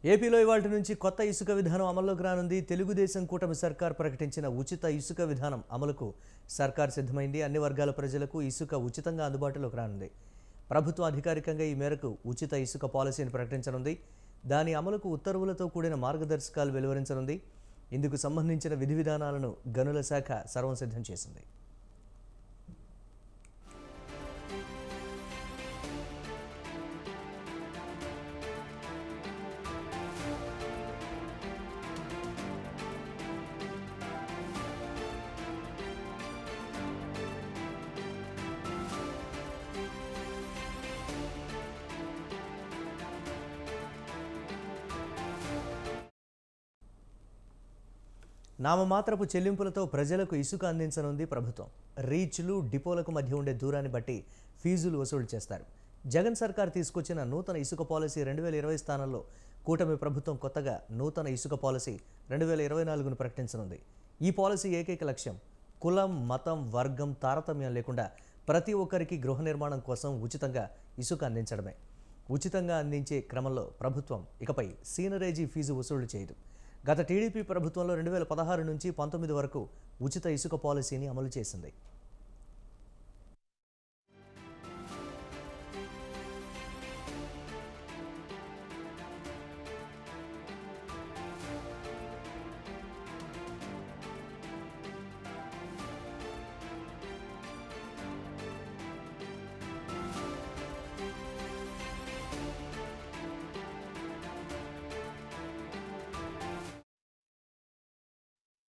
ఏపీలో ఇవాల్టి నుంచి కొత్త ఇసుక విధానం అమల్లోకి రానుంది. తెలుగుదేశం కూటమి సర్కార్ ప్రకటించిన ఉచిత ఇసుక విధానం అమలుకు సర్కార్ సిద్ధమైంది. అన్ని వర్గాల ప్రజలకు ఇసుక ఉచితంగా అందుబాటులోకి రానుంది. ప్రభుత్వం అధికారికంగా ఈ మేరకు ఉచిత ఇసుక పాలసీని ప్రకటించనుంది. దాని అమలుకు ఉత్తర్వులతో కూడిన మార్గదర్శకాలు వెలువరించనుంది. ఇందుకు సంబంధించిన విధి విధానాలను గనుల శాఖ సర్వం సిద్ధం చేసింది. నామమాత్రపు చెల్లింపులతో ప్రజలకు ఇసుక అందించనుంది ప్రభుత్వం. రీచ్లు, డిపోలకు మధ్య ఉండే దూరాన్ని బట్టి ఫీజులు వసూలు చేస్తారు. జగన్ సర్కార్ తీసుకొచ్చిన నూతన ఇసుక పాలసీ 2020 స్థానంలో కూటమి ప్రభుత్వం కొత్తగా నూతన ఇసుక పాలసీ 2024ను ప్రకటించనుంది. ఈ పాలసీ ఏకైక లక్ష్యం కులం, మతం, వర్గం తారతమ్యం లేకుండా ప్రతి ఒక్కరికి గృహ నిర్మాణం కోసం ఉచితంగా ఇసుక అందించడమే. ఉచితంగా అందించే క్రమంలో ప్రభుత్వం ఇకపై సీనరేజీ ఫీజు వసూలు చేయదు. గత టీడీపీ ప్రభుత్వంలో 2016 నుంచి 19 వరకు ఉచిత ఇసుక పాలసీని అమలు చేసింది.